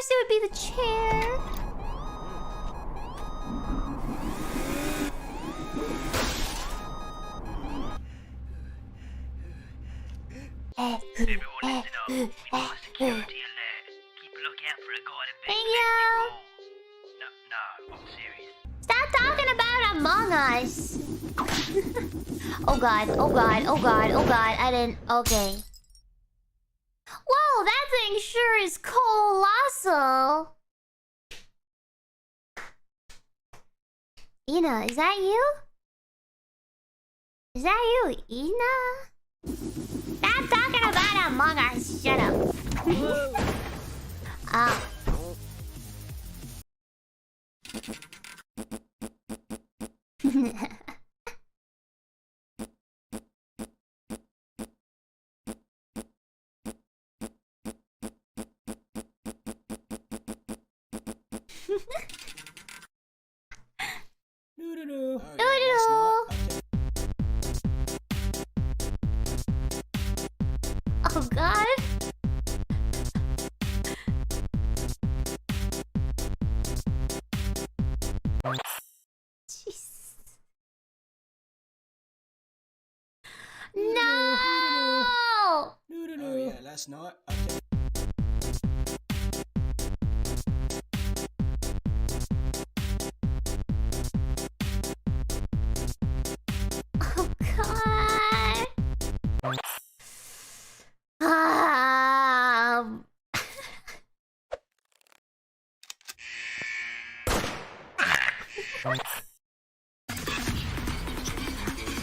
course it would be the chair. Everyone listen up. We need more security alerts. Keep a lookout for a guy that Thank big you. No, I'm serious. Stop talking about Among Us. Oh god, oh god, oh god, oh god. I didn't. Okay. Whoa, that thing sure is colossal. Ina, is that you? Is that you, Ina? Stop talking about Among Us. Shut up. Ah. Doo-doo-doo. Oh god. Jesus. No! Oh yeah, last night. Okay. Oh god. Um.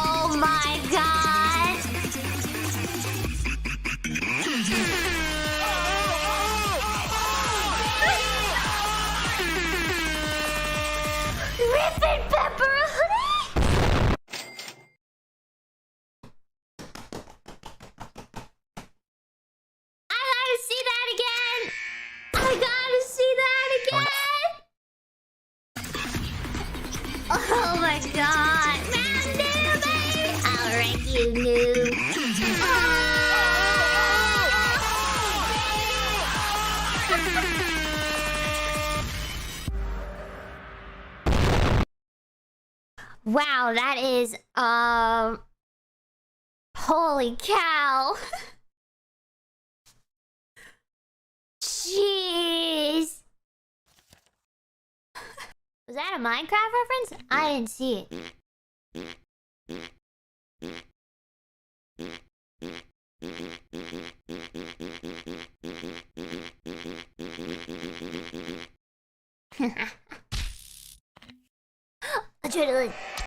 Oh my god. Ripping pepperoni? I gotta see that again. I gotta see that again. Oh my god. Mountain Dew, baby. I'll rank you noob. Wow, that is holy cow. Jeez. Was that a Minecraft reference? I didn't see it. Adrenaline.